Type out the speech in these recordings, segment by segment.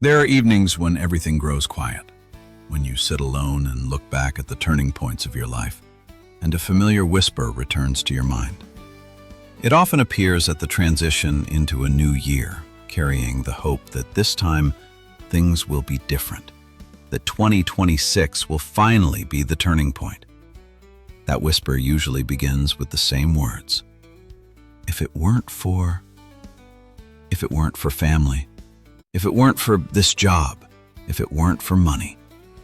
There are evenings when everything grows quiet, when you sit alone and look back at the turning points of your life, and a familiar whisper returns to your mind. It often appears at the transition into a new year, carrying the hope that this time things will be different, that 2026 will finally be the turning point. That whisper usually begins with the same words. If it weren't for family, if it weren't for this job, if it weren't for money,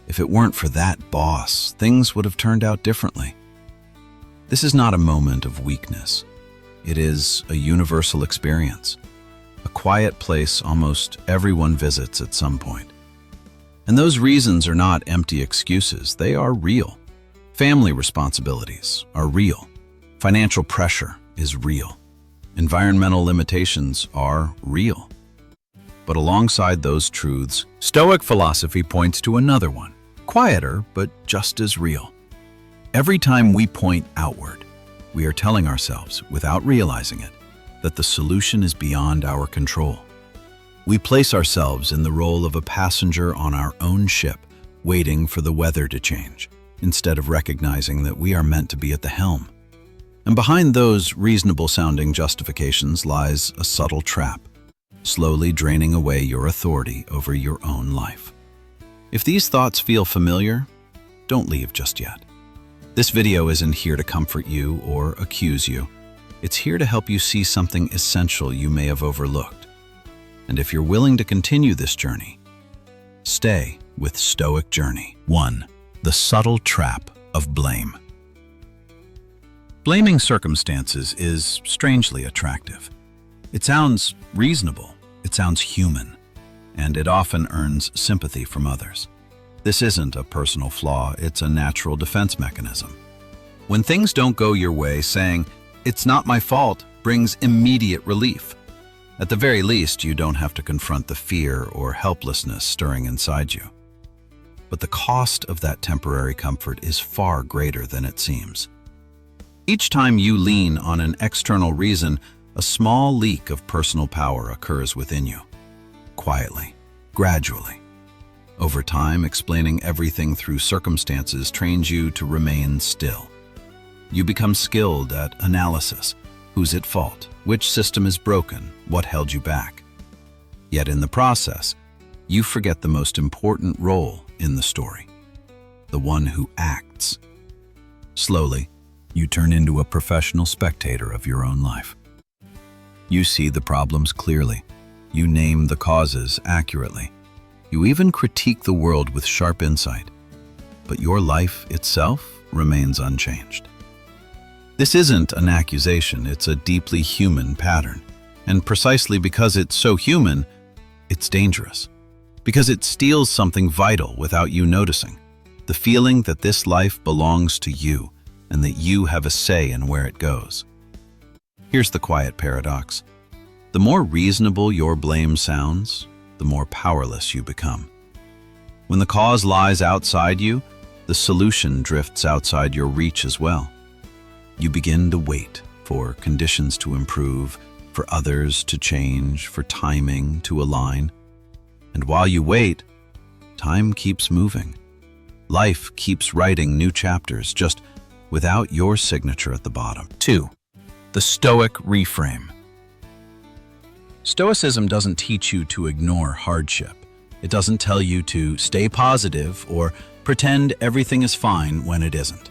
if it weren't for that boss, things would have turned out differently. This is not a moment of weakness. It is a universal experience, a quiet place almost everyone visits at some point. And those reasons are not empty excuses, they are real. Family responsibilities are real. Financial pressure is real. Environmental limitations are real. But alongside those truths, Stoic philosophy points to another one, quieter but just as real. Every time we point outward, we are telling ourselves, without realizing it, that the solution is beyond our control. We place ourselves in the role of a passenger on our own ship, waiting for the weather to change, instead of recognizing that we are meant to be at the helm. And behind those reasonable-sounding justifications lies a subtle trap, slowly draining away your authority over your own life. If these thoughts feel familiar, don't leave just yet. This video isn't here to comfort you or accuse you. It's here to help you see something essential you may have overlooked. And if you're willing to continue this journey, stay with Stoic Journey. 1. The subtle trap of blame. Blaming circumstances is strangely attractive. It sounds reasonable, it sounds human, and it often earns sympathy from others. This isn't a personal flaw, it's a natural defense mechanism. When things don't go your way, saying, "It's not my fault," brings immediate relief. At the very least, you don't have to confront the fear or helplessness stirring inside you. But the cost of that temporary comfort is far greater than it seems. Each time you lean on an external reason, a small leak of personal power occurs within you. Quietly, gradually. Over time, explaining everything through circumstances trains you to remain still. You become skilled at analysis. Who's at fault? Which system is broken? What held you back? Yet in the process, you forget the most important role in the story, the one who acts. Slowly, you turn into a professional spectator of your own life. You see the problems clearly. You name the causes accurately. You even critique the world with sharp insight. But your life itself remains unchanged. This isn't an accusation, it's a deeply human pattern. And precisely because it's so human, it's dangerous. Because it steals something vital without you noticing. The feeling that this life belongs to you and that you have a say in where it goes. Here's the quiet paradox. The more reasonable your blame sounds, the more powerless you become. When the cause lies outside you, the solution drifts outside your reach as well. You begin to wait for conditions to improve, for others to change, for timing to align. And while you wait, time keeps moving. Life keeps writing new chapters, just without your signature at the bottom. 2. The Stoic reframe. Stoicism doesn't teach you to ignore hardship. It doesn't tell you to stay positive or pretend everything is fine when it isn't.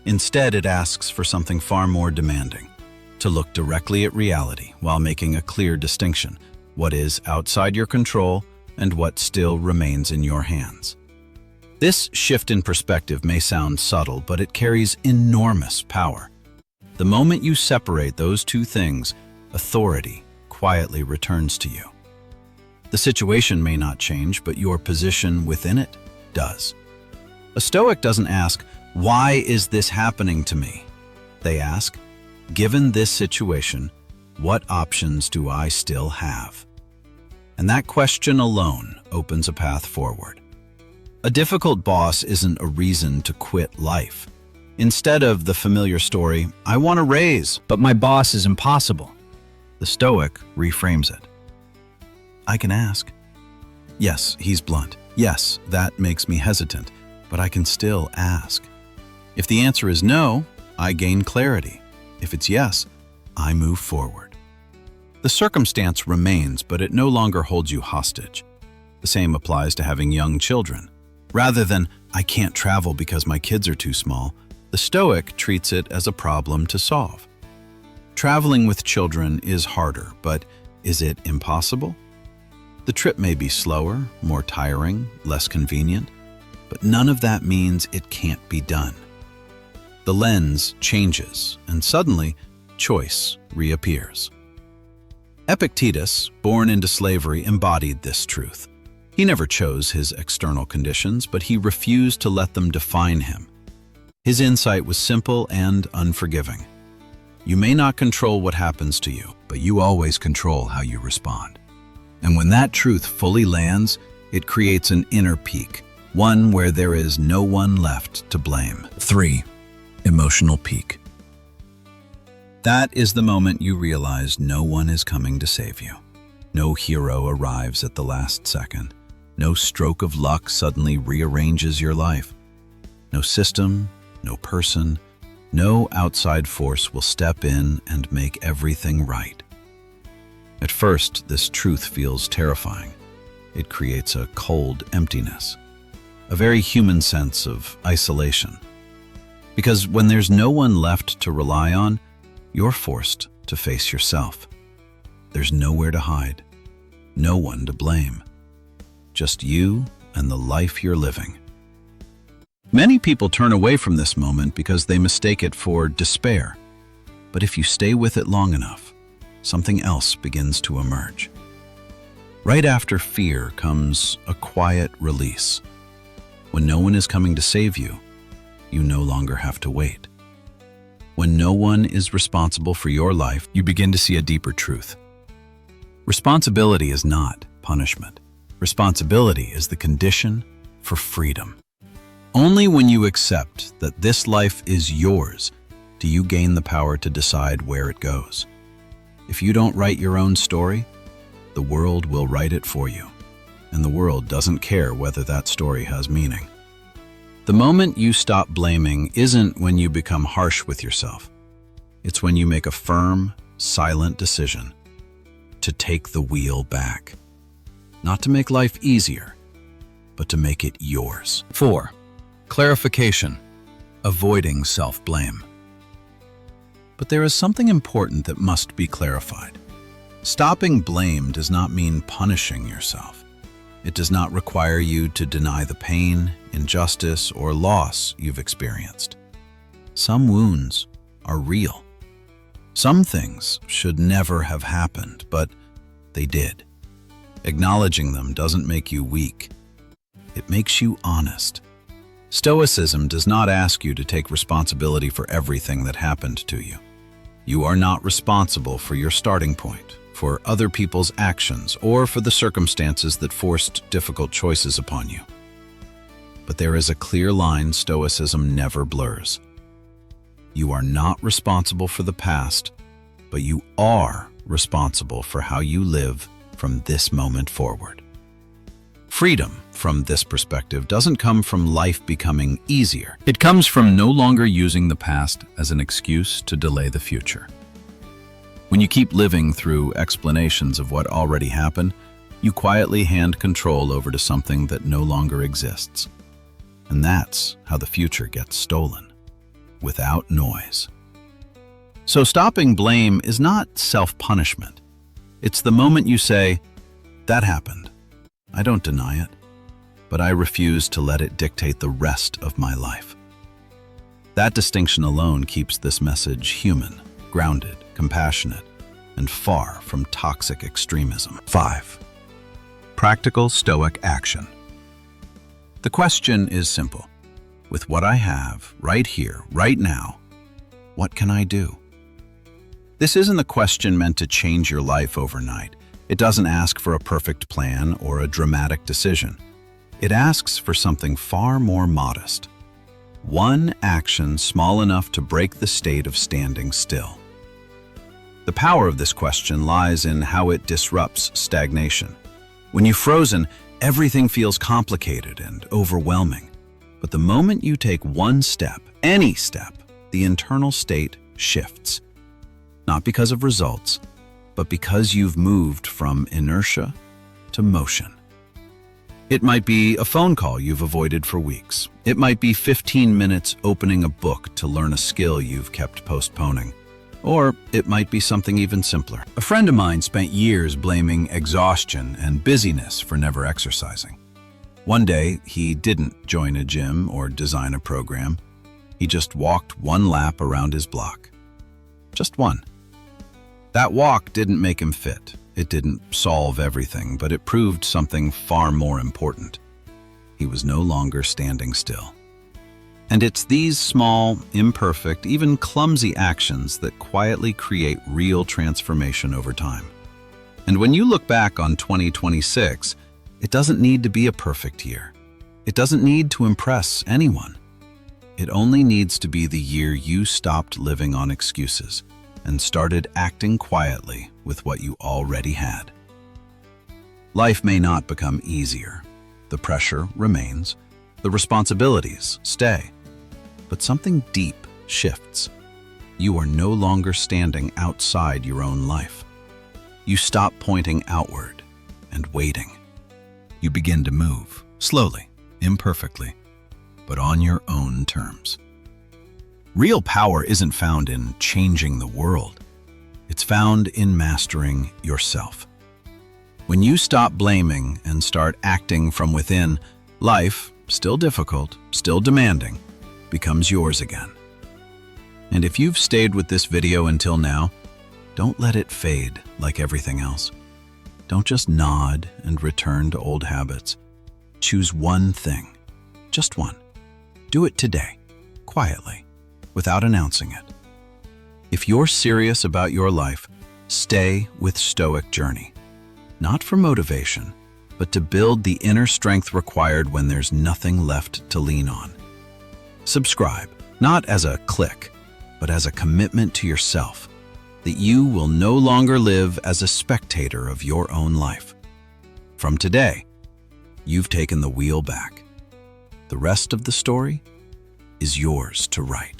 Instead, it asks for something far more demanding, to look directly at reality while making a clear distinction, what is outside your control and what still remains in your hands. This shift in perspective may sound subtle, but it carries enormous power. The moment you separate those two things, authority quietly returns to you. The situation may not change, but your position within it does. A Stoic doesn't ask, "Why is this happening to me?" They ask, "Given this situation, what options do I still have?" And that question alone opens a path forward. A difficult boss isn't a reason to quit life. Instead of the familiar story, "I want a raise, but my boss is impossible," the Stoic reframes it. "I can ask, Yes, he's blunt. Yes, that makes me hesitant, but I can still ask. If the answer is no, I gain clarity. If it's yes, I move forward. The circumstance remains, but it no longer holds you hostage. The same applies to having young children. Rather than, I can't travel because my kids are too small, the Stoic treats it as a problem to solve. Traveling with children is harder, but is it impossible? The trip may be slower, more tiring, less convenient, but none of that means it can't be done. The lens changes, and suddenly, choice reappears. Epictetus, born into slavery, embodied this truth. He never chose his external conditions, but he refused to let them define him. His insight was simple and unforgiving. You may not control what happens to you, but you always control how you respond. And when that truth fully lands, it creates an inner peak, one where there is no one left to blame. 3. Emotional peak. That is the moment you realize no one is coming to save you. No hero arrives at the last second. No stroke of luck suddenly rearranges your life. No system, no person, no outside force will step in and make everything right. At first, this truth feels terrifying. It creates a cold emptiness, a very human sense of isolation. Because when there's no one left to rely on, you're forced to face yourself. There's nowhere to hide, no one to blame. Just you and the life you're living. Many people turn away from this moment because they mistake it for despair. But if you stay with it long enough, something else begins to emerge. Right after fear comes a quiet release. When no one is coming to save you, you no longer have to wait. When no one is responsible for your life, you begin to see a deeper truth. Responsibility is not punishment. Responsibility is the condition for freedom. Only when you accept that this life is yours do you gain the power to decide where it goes. If you don't write your own story, the world will write it for you, and the world doesn't care whether that story has meaning. The moment you stop blaming isn't when you become harsh with yourself. It's when you make a firm, silent decision to take the wheel back. Not to make life easier, but to make it yours. 4. Clarification. Avoiding self-blame. But there is something important that must be clarified. Stopping blame does not mean punishing yourself. It does not require you to deny the pain, injustice, or loss you've experienced. Some wounds are real. Some things should never have happened, but they did. Acknowledging them doesn't make you weak. It makes you honest. Stoicism does not ask you to take responsibility for everything that happened to you. You are not responsible for your starting point, for other people's actions, or for the circumstances that forced difficult choices upon you. But there is a clear line Stoicism never blurs. You are not responsible for the past, but you are responsible for how you live from this moment forward. Freedom, from this perspective, doesn't come from life becoming easier. It comes from no longer using the past as an excuse to delay the future. When you keep living through explanations of what already happened, you quietly hand control over to something that no longer exists. And that's how the future gets stolen, without noise. So stopping blame is not self-punishment. It's the moment you say, that happened. I don't deny it, but I refuse to let it dictate the rest of my life. That distinction alone keeps this message human, grounded, compassionate, and far from toxic extremism. 5. Practical Stoic action. The question is simple. With what I have, right here, right now, what can I do? This isn't a question meant to change your life overnight. It doesn't ask for a perfect plan or a dramatic decision. It asks for something far more modest. One action small enough to break the state of standing still. The power of this question lies in how it disrupts stagnation. When you've frozen, Everything feels complicated and overwhelming. But the moment you take one step, any step, the internal state shifts. Not because of results, but because you've moved from inertia to motion. It might be a phone call you've avoided for weeks. It might be 15 minutes opening a book to learn a skill you've kept postponing. Or it might be something even simpler. A friend of mine spent years blaming exhaustion and busyness for never exercising. One day, he didn't join a gym or design a program. He just walked one lap around his block. Just one. That walk didn't make him fit. It didn't solve everything, but it proved something far more important. He was no longer standing still. And it's these small, imperfect, even clumsy actions that quietly create real transformation over time. And when you look back on 2026, it doesn't need to be a perfect year. It doesn't need to impress anyone. It only needs to be the year you stopped living on excuses and started acting quietly with what you already had. Life may not become easier. The pressure remains. The responsibilities stay. But something deep shifts. You are no longer standing outside your own life. You stop pointing outward and waiting. You begin to move, slowly, imperfectly, but on your own terms. Real power isn't found in changing the world. It's found in mastering yourself. When you stop blaming and start acting from within, life, still difficult, still demanding, becomes yours again. And if you've stayed with this video until now, don't let it fade like everything else. Don't just nod and return to old habits. Choose one thing, just one. Do it today, quietly, without announcing it. If you're serious about your life, stay with Stoic Journey. Not for motivation, but to build the inner strength required when there's nothing left to lean on. Subscribe, not as a click, but as a commitment to yourself, that you will no longer live as a spectator of your own life. From today, you've taken the wheel back. The rest of the story is yours to write.